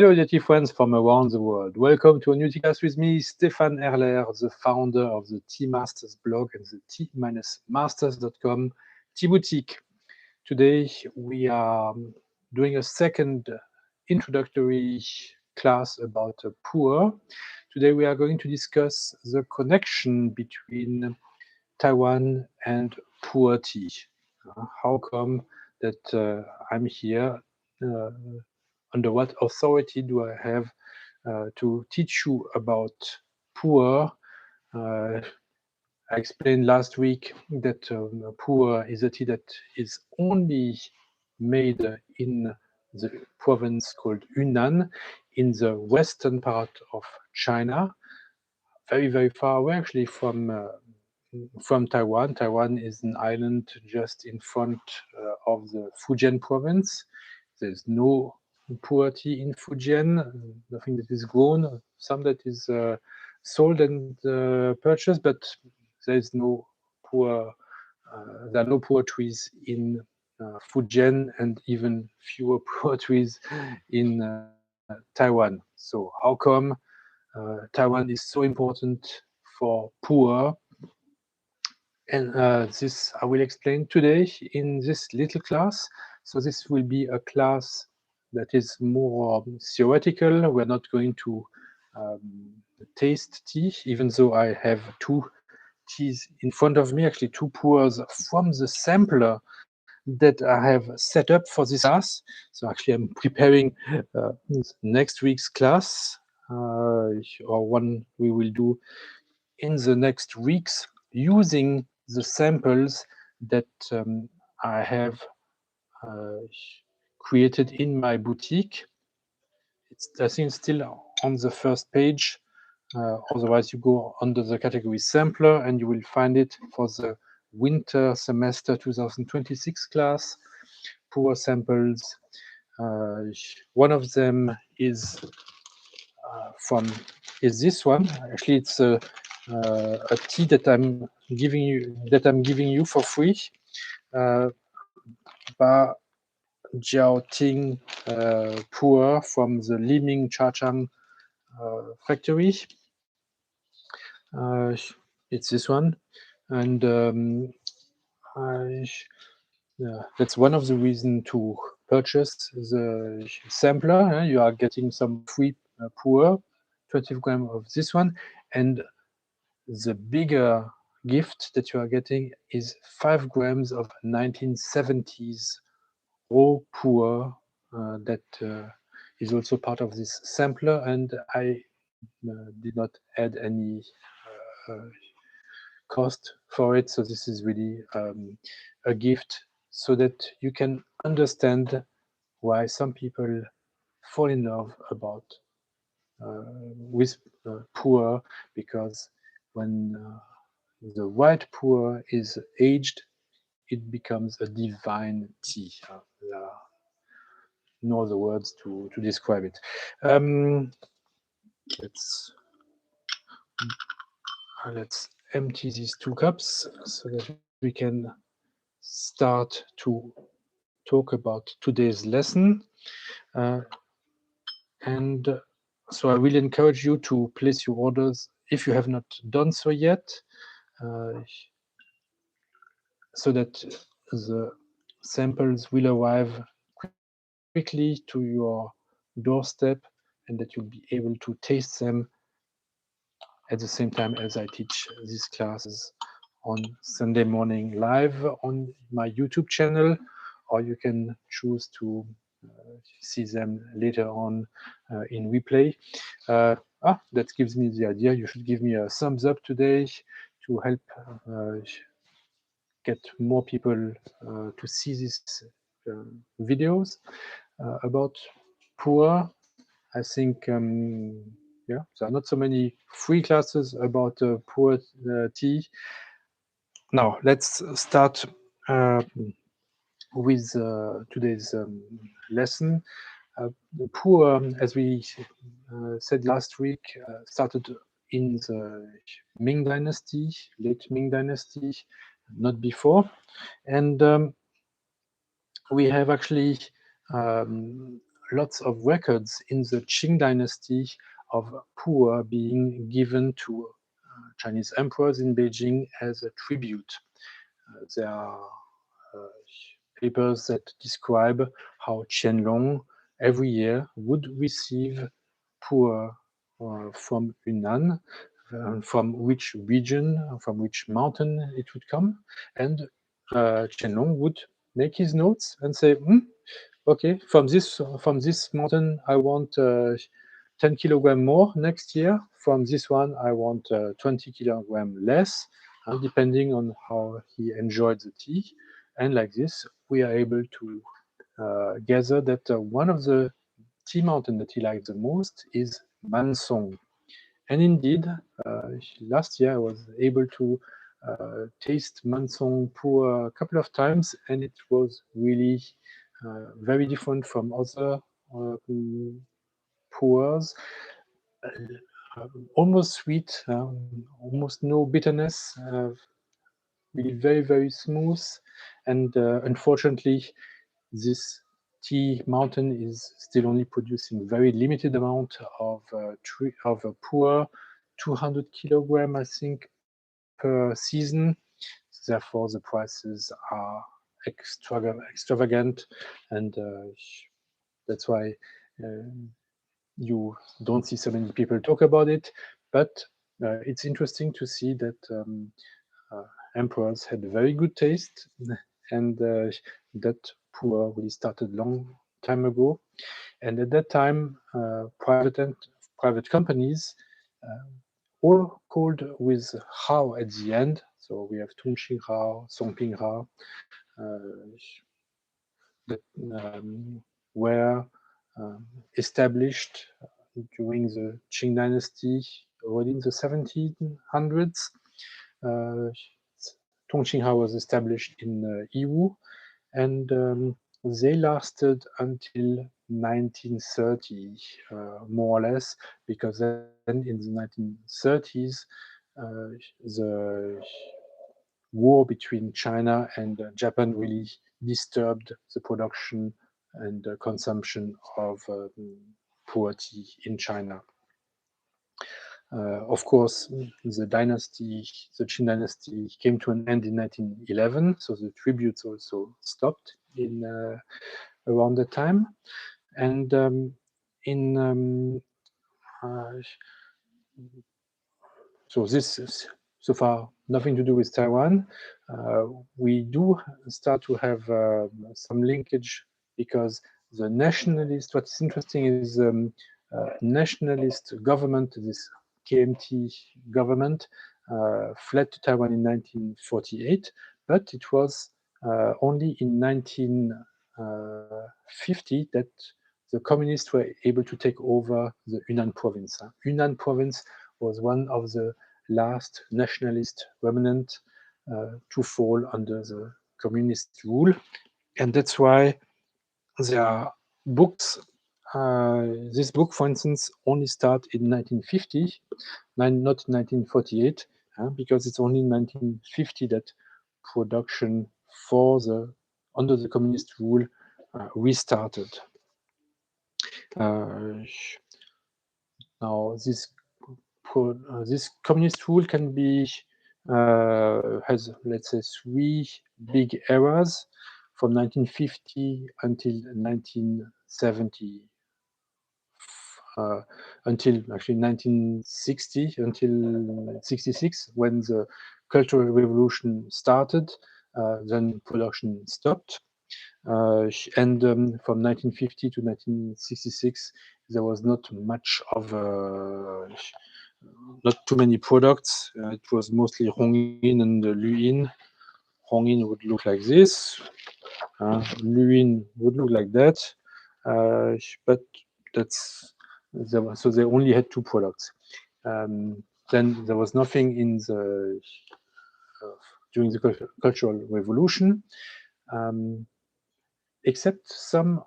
Hello, dear tea friends from around the world. Welcome to a new tea class with me, Stefan Erler, the founder of the TeaMasters blog and the T-Masters.com tea boutique. Today, we are doing a second introductory class about puerh. Today, we are going to discuss the connection between Taiwan and puerh tea. How come that I'm here? Under what authority do I have to teach you about puerh? I explained last week that puerh is a tea that is only made in the province called Yunnan in the western part of China, very, very far away actually from Taiwan. Taiwan is an island just in front of the Fujian province. There's no puerh tea in Fujian, nothing that is grown, some that is sold and purchased, but there is no puerh. There are no puerh trees in Fujian and even fewer puerh trees in Taiwan. So how come Taiwan is so important for puerh? And this I will explain today in this little class. So this will be a class that is more theoretical. We're not going to taste tea, even though I have two teas in front of me, actually two puerhs from the sampler that I have set up for this class. So actually I'm preparing next week's class, or one we will do in the next weeks using the samples that I have created in my boutique. It's, I think, still on the first page. Otherwise, you go under the category sampler and you will find it for the winter semester 2026 class. Puerh samples. One of them is this one. Actually, it's a tea that I'm giving you for free. Ba Jiao Ting puerh from the Liming Chachang factory. It's this one, and that's one of the reasons to purchase the sampler. You are getting some free puerh, 20 grams of this one, and the bigger gift that you are getting is 5 grams of 1970s raw puerh that is also part of this sampler, and I did not add any cost for it. So this is really a gift so that you can understand why some people fall in love about with puerh, because when the white puerh is aged, it becomes a divine tea. There are no other words to describe it. Let's empty these 2 cups so that we can start to talk about today's lesson. And so I really encourage you to place your orders if you have not done so yet, so that the samples will arrive quickly to your doorstep and that you'll be able to taste them at the same time as I teach these classes on Sunday morning live on my YouTube channel, or you can choose to see them later on in replay. That gives me the idea. You should give me a thumbs up today to help get more people to see these videos about puerh. I think, yeah, there are not so many free classes about puerh tea. Now, let's start with today's lesson. The puerh, as we said last week, started in the Ming Dynasty, late Ming Dynasty, not before. And we have actually lots of records in the Qing dynasty of puerh being given to Chinese emperors in Beijing as a tribute. There are papers that describe how Qianlong every year would receive puerh from Yunnan, from which region, from which mountain it would come, and Qianlong would make his notes and say, okay, from this mountain, I want 10 kilogram more next year. From this one, I want 20 kilogram less, depending on how he enjoyed the tea. And like this, we are able to gather that one of the tea mountain that he liked the most is Mansong. And indeed, last year I was able to taste Mansong puerh a couple of times, and it was really very different from other puers. Almost sweet, almost no bitterness, really very, very smooth. And unfortunately, this tea mountain is still only producing very limited amount of puerh, 200 kilogram, I think, per season. Therefore, the prices are extravagant, and that's why you don't see so many people talk about it. But it's interesting to see that emperors had very good taste, and that puerh really started long time ago. And at that time, private companies, all called with Hao at the end. So we have Tongqing Hao, Songping Hao, that were established during the Qing dynasty already in the 1700s. Tongqing Hao was established in Yiwu, and they lasted until 1930, more or less, because then in the 1930s, the war between China and Japan really disturbed the production and consumption of puerh tea in China. Of course, the Qing dynasty came to an end in 1911, so the tributes also stopped in around that time. And so this is so far nothing to do with Taiwan. We do start to have some linkage because the nationalist, what's interesting is nationalist government, this KMT government, fled to Taiwan in 1948, but it was only in 1950 that the communists were able to take over the Yunnan province. Yunnan province was one of the last nationalist remnant to fall under the communist rule. And that's why there are books. This book, for instance, only started in 1950, not 1948, because it's only in 1950 that production for the under the communist rule restarted. Now, this communist rule can be has, let's say, three big eras from 1950 until 1970, until actually 1960, until 66, when the Cultural Revolution started. Then production stopped. And from 1950 to 1966, there was not much of not too many products. It was mostly Hongyin and Luyin. Hongyin would look like this. Luyin would look like that. But that's so they only had two products. Then there was nothing in the during the Cultural Revolution. Except some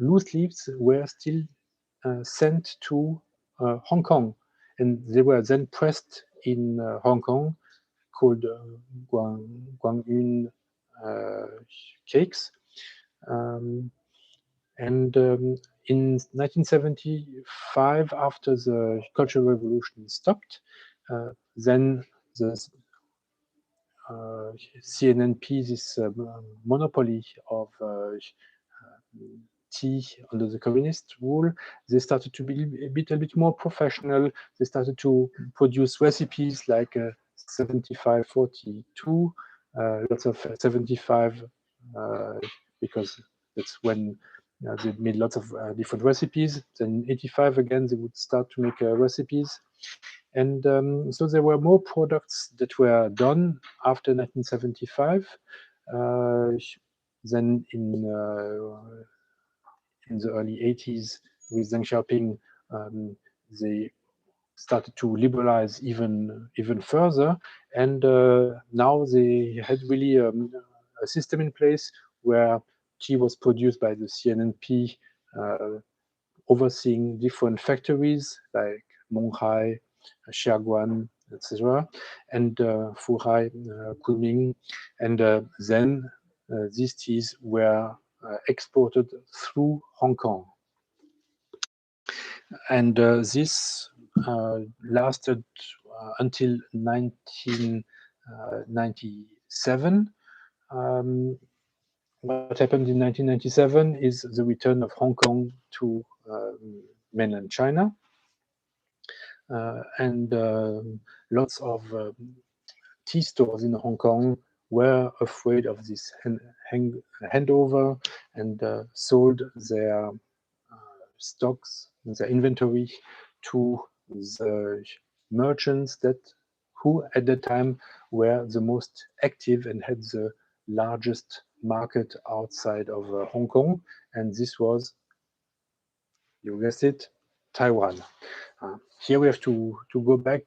loose leaves were still sent to Hong Kong, and they were then pressed in Hong Kong, called Guangyun cakes. And in 1975, after the Cultural Revolution stopped, then the CNNP, this monopoly of tea under the communist rule, they started to be a bit more professional. They started to produce recipes like 7542, lots of 75, because that's when they made lots of different recipes. Then 85 again, they would start to make recipes. And so there were more products that were done after 1975 than in the early 80s with Deng Xiaoping. They started to liberalize even further, and now they had really a system in place where tea was produced by the CNNP, overseeing different factories like Monghai, Xiaguan, etc., and Fuhai, Kunming, and then these teas were exported through Hong Kong. And this lasted until 1997. What happened in 1997 is the return of Hong Kong to mainland China, and lots of tea stores in Hong Kong were afraid of this handover, and sold their stocks, their inventory, to the merchants who at the time were the most active and had the largest market outside of Hong Kong, and this was, you guessed it, Taiwan. Here we have to go back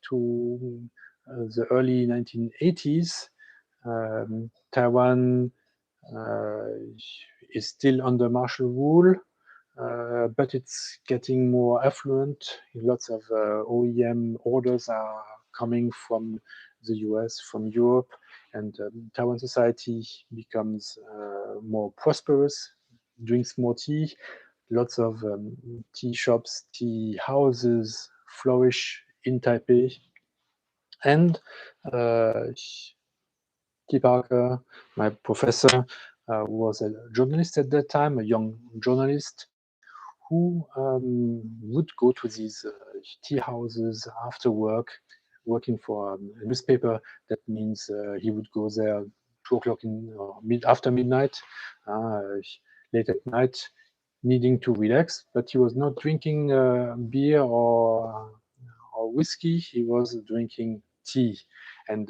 to the early 1980s. Taiwan is still under martial rule, but it's getting more affluent. Lots of OEM orders are coming from the US, from Europe, and Taiwan society becomes more prosperous, drinks more tea. Lots of tea shops, tea houses flourish in Taipei. And T. Parker, my professor, was a journalist at that time, a young journalist, who would go to these tea houses after work, working for a newspaper. That means he would go there 2 o'clock after midnight, late at night, needing to relax. But he was not drinking beer or whiskey. He was drinking tea, and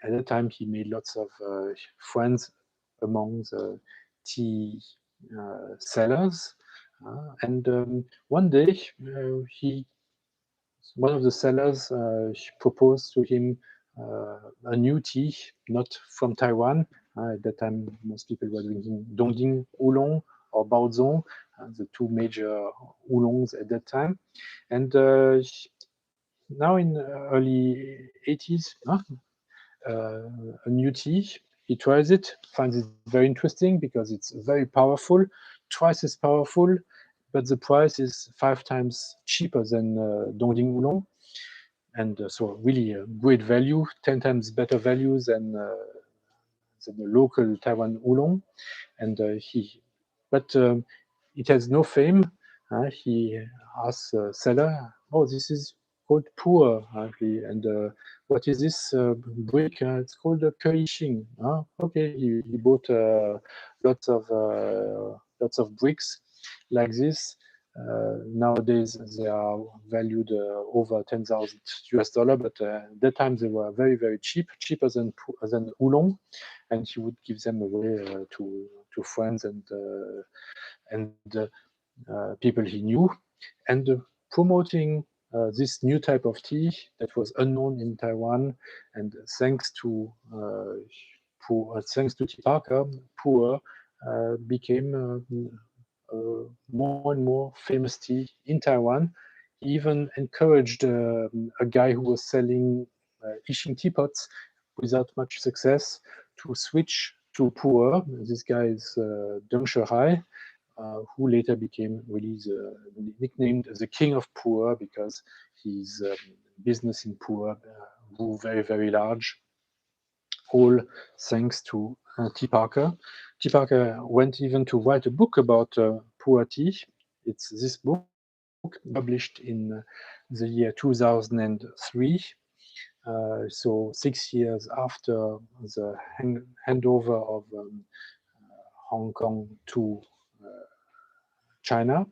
at that time he made lots of friends among the tea sellers. And one day, one of the sellers proposed to him a new tea, not from Taiwan. At that time, most people were drinking Dongjing Oolong or Baozong, the two major oolongs at that time. And now in early 80s, a new tea. He tries it, finds it very interesting because it's very powerful, twice as powerful, but the price is 5 times cheaper than Dongjing Oolong. And so really a great value, 10 times better value than the local Taiwan Oolong. And but it has no fame. He asks the seller, "Oh, this is called puerh, actually, and what is this brick? It's called a Keishing." Okay, he bought lots of bricks like this. Nowadays they are valued over 10,000 US dollar, but at that time they were very cheap, cheaper than oolong, and he would give them away to friends and people he knew, and promoting this new type of tea that was unknown in Taiwan. And thanks to T. Parker, puerh became more and more famous tea in Taiwan. He even encouraged a guy who was selling Yixing teapots without much success to switch to puerh. This guy is Deng Shihai, who later became really nicknamed the king of puerh because his business in puerh grew very, very large, all thanks to T. Parker. T. Parker went even to write a book about puerh tea. It's this book, published in the year 2003. So 6 years after the handover of Hong Kong to China.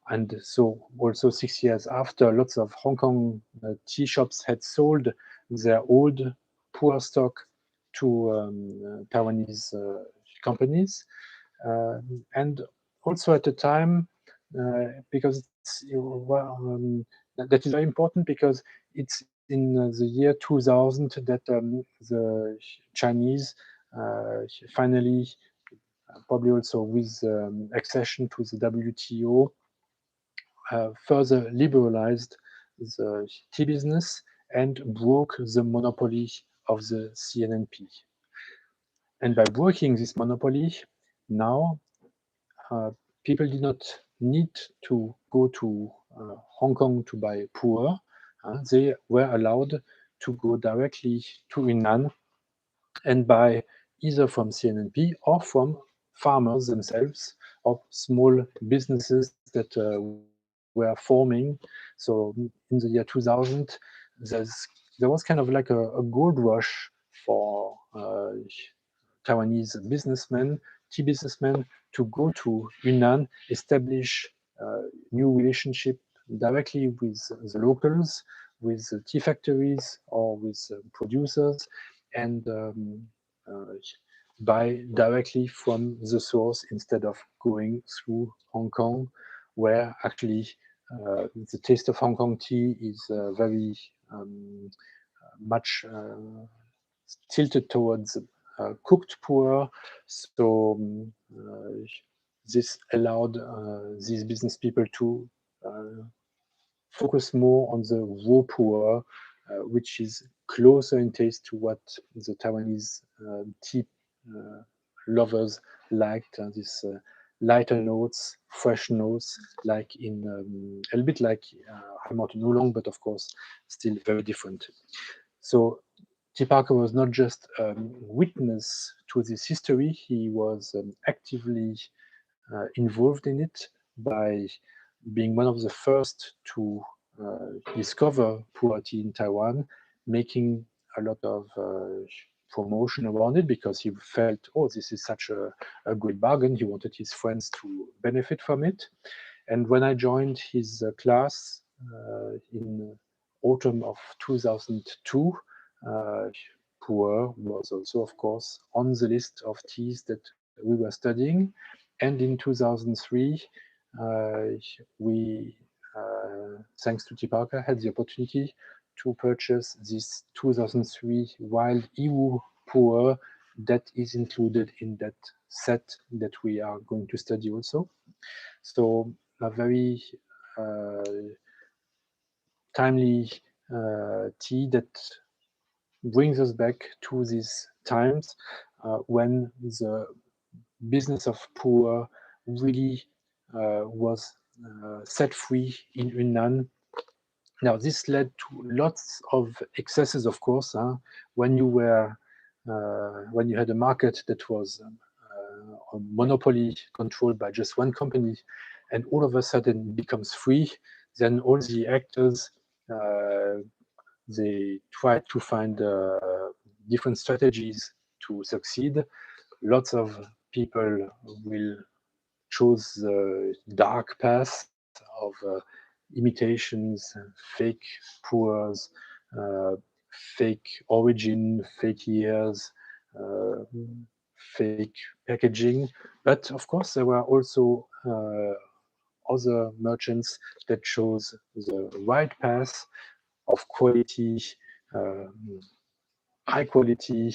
And so also 6 years after, lots of Hong Kong tea shops had sold their old puerh stock to Taiwanese companies. And also at the time, because that is very important because it's in the year 2000 that the Chinese finally, probably also with accession to the WTO, further liberalized the tea business and broke the monopoly of the CNNP. And by breaking this monopoly, now people did not need to go to Hong Kong to buy puerh. They were allowed to go directly to Yunnan and buy either from CNNP or from farmers themselves or small businesses that were forming. So in the year 2000, there was kind of like a gold rush for Taiwanese businessmen, tea businessmen, to go to Yunnan, establish new relationship directly with the locals, with the tea factories or with producers, and buy directly from the source instead of going through Hong Kong, where actually the taste of Hong Kong tea is very much tilted towards cooked puerh. So this allowed these business people to focus more on the raw puerh, which is closer in taste to what the Taiwanese tea lovers liked. This lighter notes, fresh notes, like in a little bit like High Mountain Oolong, but of course still very different. So T. Parker was not just a witness to this history, he was actively involved in it by being one of the first to discover puerh tea in Taiwan, making a lot of promotion around it because he felt, oh, this is such a good bargain. He wanted his friends to benefit from it. And when I joined his class in autumn of 2002, puerh was also, of course, on the list of teas that we were studying. And in 2003, we, thanks to T. Parker, had the opportunity to purchase this 2003 Wild Iwu puerh that is included in that set that we are going to study also. So a very timely tea that brings us back to these times when the business of puerh really was set free in Yunnan. Now, this led to lots of excesses, of course. When you were, when you had a market that was a monopoly controlled by just one company, and all of a sudden becomes free, then all the actors they tried to find different strategies to succeed. Lots of people will choose the dark path of imitations, fake puerhs, uh, fake origin, fake years, uh, fake packaging. But of course, there were also other merchants that chose the right path of quality, uh, high quality,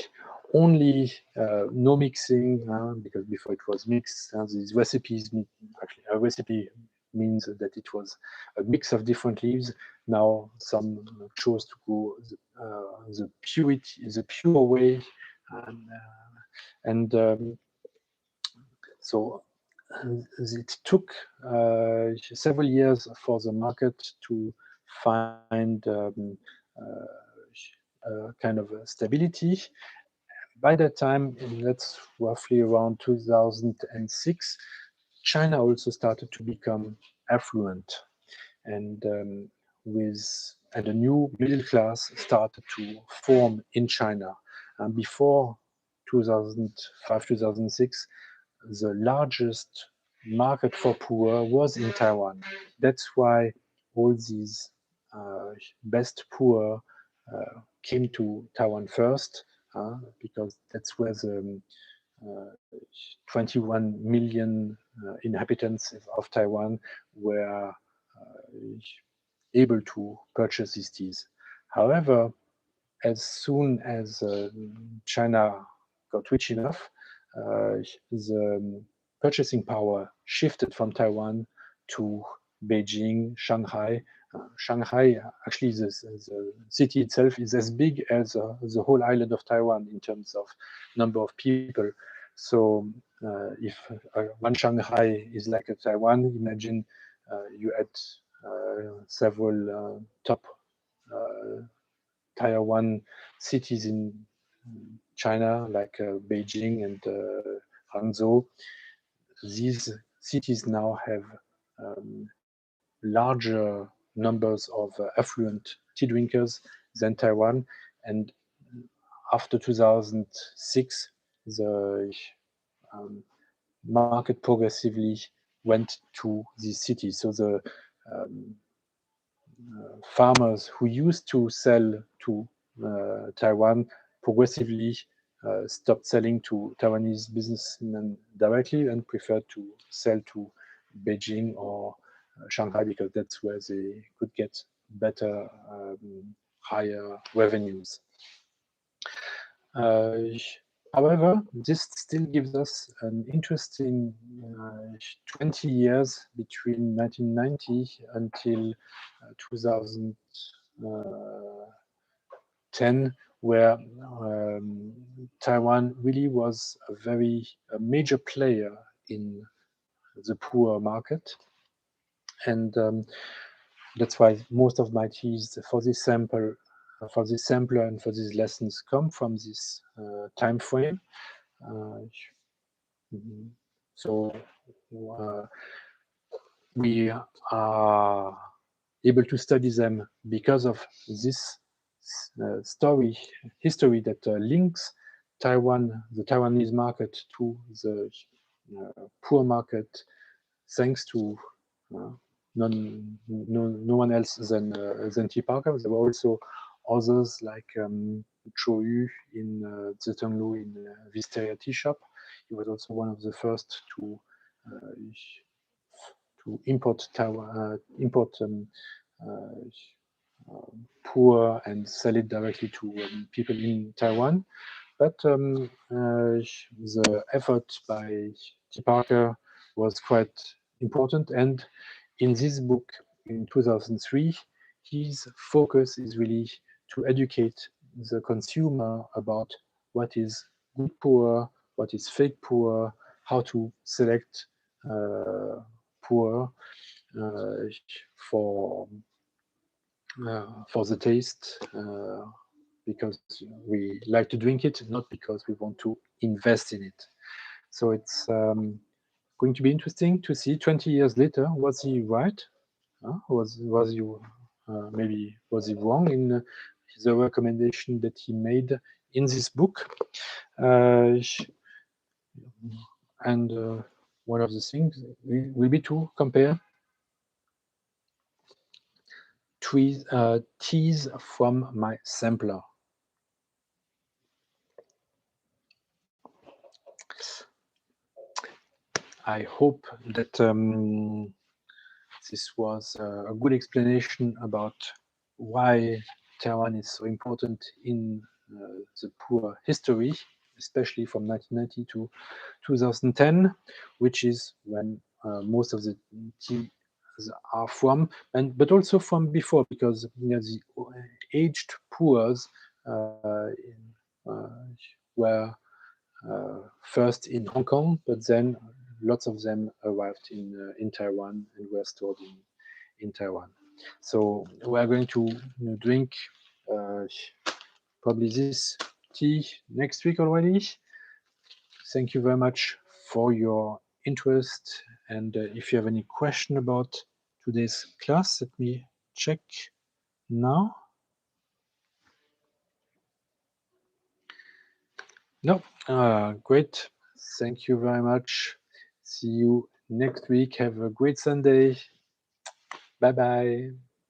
only no mixing, because before it was mixed. These recipes, actually, a recipe means that it was a mix of different leaves. Now some chose to go the purity, the pure way, and so it took several years for the market to find kind of a stability. By that time, that's roughly around 2006, China also started to become affluent, and and a new middle class started to form in China. And before 2005, 2006, the largest market for puerh was in Taiwan. That's why all these best puerh came to Taiwan first, because that's where the 21 million inhabitants of Taiwan were able to purchase these teas. However, as soon as China got rich enough, the purchasing power shifted from Taiwan to Beijing, Shanghai. Shanghai, actually, the city itself is as big as the whole island of Taiwan in terms of number of people. So, if one Shanghai is like a Taiwan, imagine you add several top Tier 1 cities in China, like Beijing and Hangzhou. These cities now have larger numbers of affluent tea drinkers than Taiwan. And after 2006, the market progressively went to these cities. So the farmers who used to sell to Taiwan progressively stopped selling to Taiwanese businessmen directly and preferred to sell to Beijing or Shanghai, because that's where they could get better, higher revenues. However, this still gives us an interesting 20 years between 1990 until 2010, where Taiwan really was a major player in the puerh market. And that's why most of my teas for this sampler and for these lessons come from this time frame. So we are able to study them because of this history that links Taiwan, the Taiwanese market, to the puerh market, thanks to no one else than T. Parker. There were also others like Cho Yu in Zetonglu in Wisteria Tea Shop. He was also one of the first to import puerh and sell it directly to people in Taiwan. But the effort by T. Parker was quite important. And in this book, in 2003, his focus is really to educate the consumer about what is good puerh, what is fake puerh, how to select puerh for the taste, because we like to drink it, not because we want to invest in it. So it's going to be interesting to see 20 years later, was he right? Was he maybe was he wrong in the recommendation that he made in this book? And one of the things will be to compare teas from my sampler. I hope that this was a good explanation about why Taiwan is so important in the puerh history, especially from 1990 to 2010, which is when most of the teas are from, but also from before, because the aged puerhs were first in Hong Kong, but then lots of them arrived in Taiwan and were stored in Taiwan. So we are going to drink probably this tea next week already. Thank you very much for your interest. And if you have any question about today's class, let me check now. No, great. Thank you very much. See you next week. Have a great Sunday. Bye bye.